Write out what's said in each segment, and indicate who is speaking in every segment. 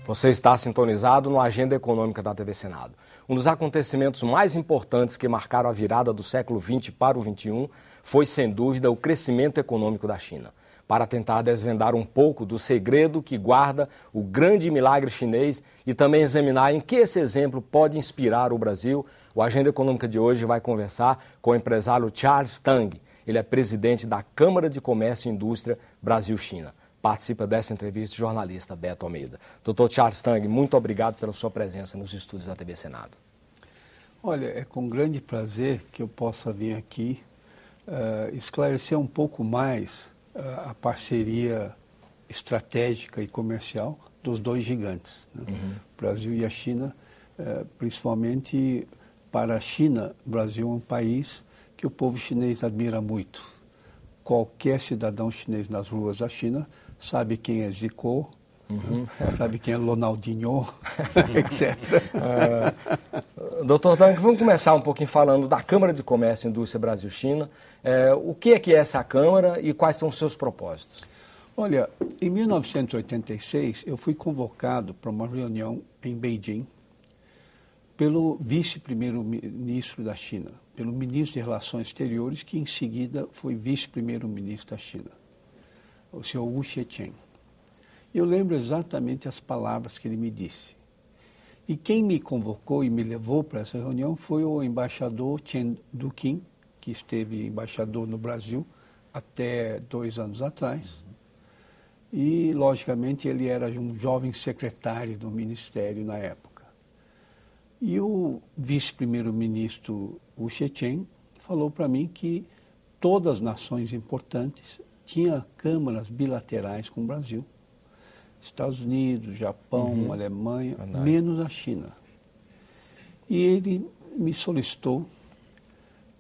Speaker 1: Você está sintonizado no Agenda Econômica da TV Senado. Um dos acontecimentos mais importantes que marcaram a virada do século XX para o XXI foi, sem dúvida, o crescimento econômico da China. Para tentar desvendar um pouco do segredo que guarda o grande milagre chinês e também examinar em que esse exemplo pode inspirar o Brasil, o Agenda Econômica de hoje vai conversar com o empresário Charles Tang. Ele é presidente da Câmara de Comércio e Indústria Brasil-China. Participa dessa entrevista o jornalista Beto Almeida. Dr. Charles Tang, muito obrigado pela sua presença nos estúdios da TV Senado.
Speaker 2: Olha, é com grande prazer que eu possa vir aqui esclarecer um pouco mais a parceria estratégica e comercial dos dois gigantes, né? O Brasil e a China, principalmente para a China. O Brasil é um país que o povo chinês admira muito. Qualquer cidadão chinês nas ruas da China sabe quem é Zico, sabe quem é Ronaldinho, etc.
Speaker 1: Doutor Tang, vamos começar um pouquinho falando da Câmara de Comércio e Indústria Brasil-China. O que é essa Câmara e quais são os seus propósitos?
Speaker 2: Olha, em 1986 eu fui convocado para uma reunião em Beijing pelo vice-primeiro-ministro da China, pelo ministro de Relações Exteriores, que em seguida foi vice-primeiro-ministro da China, o senhor Wu Zheqian. Eu lembro exatamente as palavras que ele me disse. E quem me convocou e me levou para essa reunião foi o embaixador Chen Duqin, que esteve embaixador no Brasil até 2 anos atrás. E, logicamente, ele era um jovem secretário do Ministério na época. E o vice-primeiro-ministro Wu Zheqian falou para mim que todas as nações importantes tinham câmaras bilaterais com o Brasil. Estados Unidos, Japão, Alemanha, menos a China. E ele me solicitou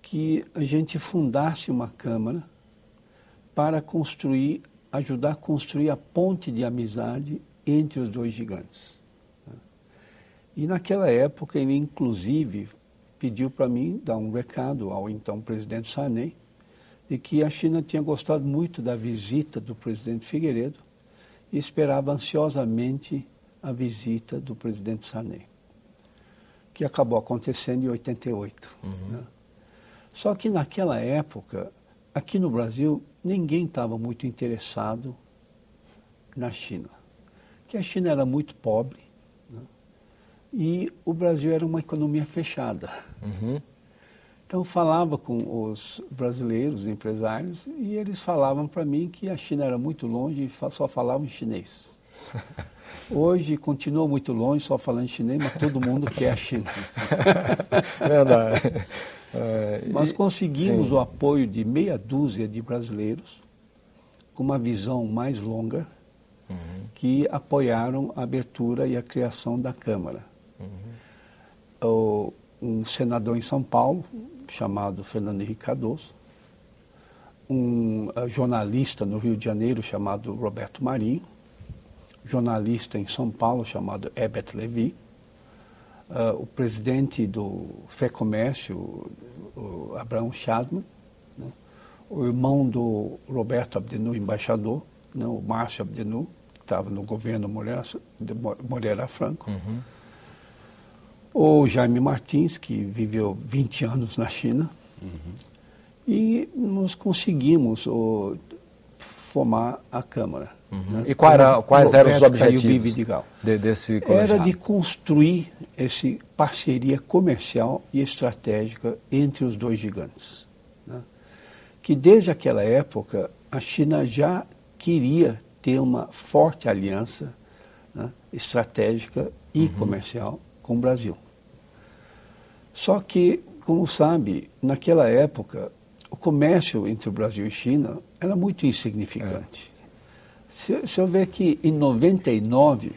Speaker 2: que a gente fundasse uma câmara para ajudar a construir a ponte de amizade entre os dois gigantes. E naquela época ele inclusive pediu para mim dar um recado ao então presidente Sarney de que a China tinha gostado muito da visita do presidente Figueiredo e esperava ansiosamente a visita do presidente Sarney, que acabou acontecendo em 88. Né? Só que naquela época, aqui no Brasil, ninguém estava muito interessado na China, que a China era muito pobre, né? E o Brasil era uma economia fechada. Então eu falava com os brasileiros, empresários, e eles falavam para mim que a China era muito longe e só falavam em chinês. Hoje continua muito longe, só falando em chinês, mas todo mundo quer a China.
Speaker 1: Verdade.
Speaker 2: Mas conseguimos
Speaker 1: sim,
Speaker 2: o apoio de meia dúzia de brasileiros com uma visão mais longa que apoiaram a abertura e a criação da Câmara. Um senador em São Paulo, chamado Fernando Henrique Cardoso, um jornalista no Rio de Janeiro, chamado Roberto Marinho, jornalista em São Paulo, chamado Herbert Levi, o presidente do FEComércio, o Abraham Chadman, né? O irmão do Roberto Abdenu, embaixador, né? O Márcio Abdenu, que estava no governo Moreira Franco, o Jaime Martins, que viveu 20 anos na China, e nós conseguimos formar a Câmara. Né?
Speaker 1: E quais eram os objetivos desse colegiado?
Speaker 2: Era de construir essa parceria comercial e estratégica entre os dois gigantes. Né? Que desde aquela época a China já queria ter uma forte aliança, né, estratégica e comercial com o Brasil. Só que, como sabe, naquela época, o comércio entre o Brasil e China era muito insignificante. Se eu ver que, em 99,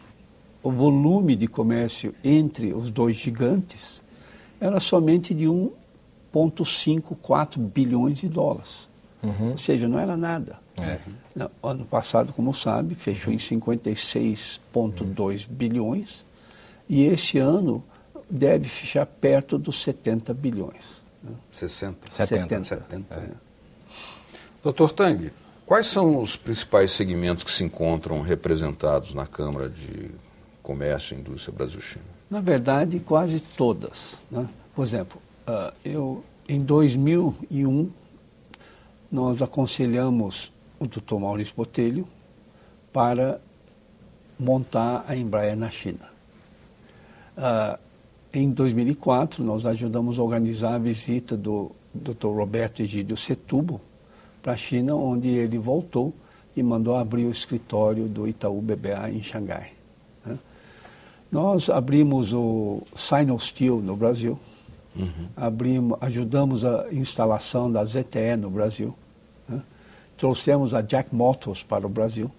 Speaker 2: o volume de comércio entre os dois gigantes era somente de 1,54 bilhões de dólares. Ou seja, não era nada. No ano passado, como sabe, fechou em 56,2 bilhões e esse ano deve fechar perto dos 70 bilhões. Né?
Speaker 3: 70. Doutor Tang, quais são os principais segmentos que se encontram representados na Câmara de comércio e indústria Brasil-China?
Speaker 2: Na verdade, quase todas, né? Por exemplo, em 2001, nós aconselhamos o Dr. Maurício Botelho para montar a Embraer na China. Em 2004, nós ajudamos a organizar a visita do Dr. Roberto Egídio Setúbal para a China, onde ele voltou e mandou abrir o escritório do Itaú BBA em Xangai. Né? Nós abrimos o Sinosteel no Brasil, ajudamos a instalação da ZTE no Brasil, né? Trouxemos a Jack Motors para o Brasil.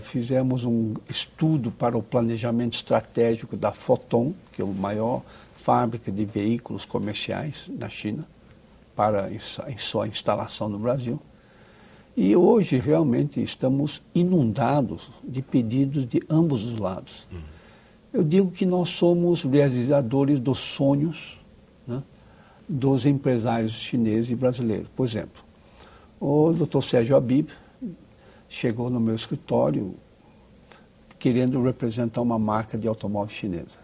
Speaker 2: Fizemos um estudo para o planejamento estratégico da Foton, que é a maior fábrica de veículos comerciais na China, para sua instalação no Brasil. E hoje realmente estamos inundados de pedidos de ambos os lados. Eu digo que nós somos realizadores dos sonhos, né, dos empresários chineses e brasileiros. Por exemplo, o Dr. Sérgio Habib chegou no meu escritório querendo representar uma marca de automóvel chinesa.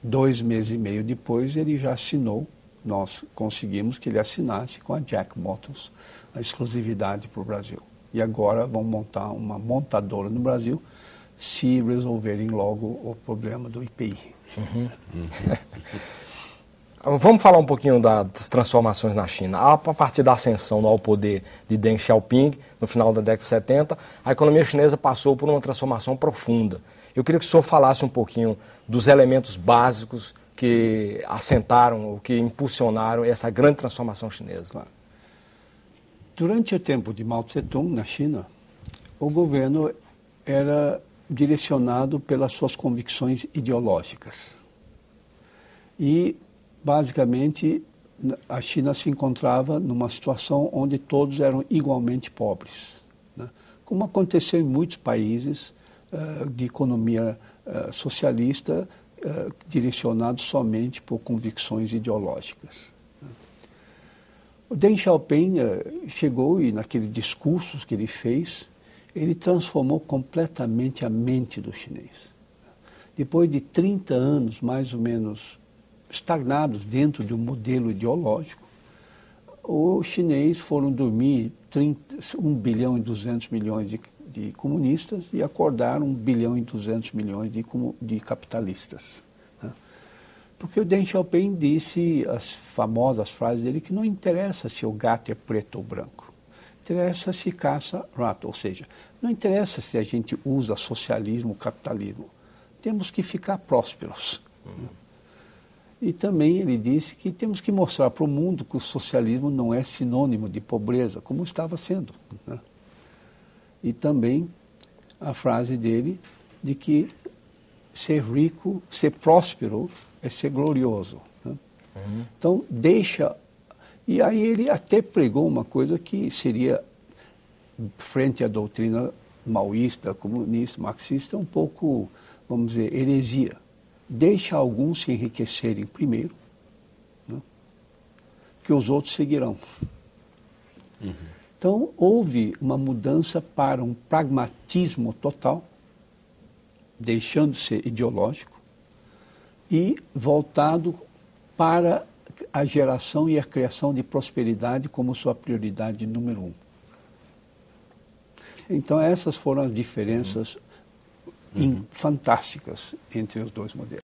Speaker 2: 2 meses e meio depois, ele já assinou, nós conseguimos que ele assinasse com a Jack Motors a exclusividade para o Brasil. E agora vão montar uma montadora no Brasil, se resolverem logo o problema do IPI.
Speaker 1: Vamos falar um pouquinho das transformações na China. A partir da ascensão ao poder de Deng Xiaoping, no final da década de 70, a economia chinesa passou por uma transformação profunda. Eu queria que o senhor falasse um pouquinho dos elementos básicos que assentaram, que impulsionaram essa grande transformação chinesa.
Speaker 2: Claro. Durante o tempo de Mao Tse-tung, na China, o governo era direcionado pelas suas convicções ideológicas. E basicamente, a China se encontrava numa situação onde todos eram igualmente pobres, né? Como aconteceu em muitos países de economia socialista, direcionados somente por convicções ideológicas. O Deng Xiaoping chegou e, naqueles discursos que ele fez, ele transformou completamente a mente do chinês. Depois de 30 anos, mais ou menos, estagnados dentro de um modelo ideológico, os chineses foram dormir 1 bilhão e 200 milhões de comunistas e acordaram 1 bilhão e 200 milhões de capitalistas. Né? Porque o Deng Xiaoping disse as famosas frases dele que não interessa se o gato é preto ou branco, interessa se caça rato, ou seja, não interessa se a gente usa socialismo ou capitalismo, temos que ficar prósperos. E também ele disse que temos que mostrar para o mundo que o socialismo não é sinônimo de pobreza, como estava sendo. Né? E também a frase dele de que ser rico, ser próspero é ser glorioso. Né? Então, deixa... E aí ele até pregou uma coisa que seria, frente à doutrina maoísta, comunista, marxista, um pouco, vamos dizer, heresia. Deixa alguns se enriquecerem primeiro, né, que os outros seguirão. Então, houve uma mudança para um pragmatismo total, deixando de ser ideológico, e voltado para a geração e a criação de prosperidade como sua prioridade número 1. Então, essas foram as diferenças fantásticas entre os dois modelos.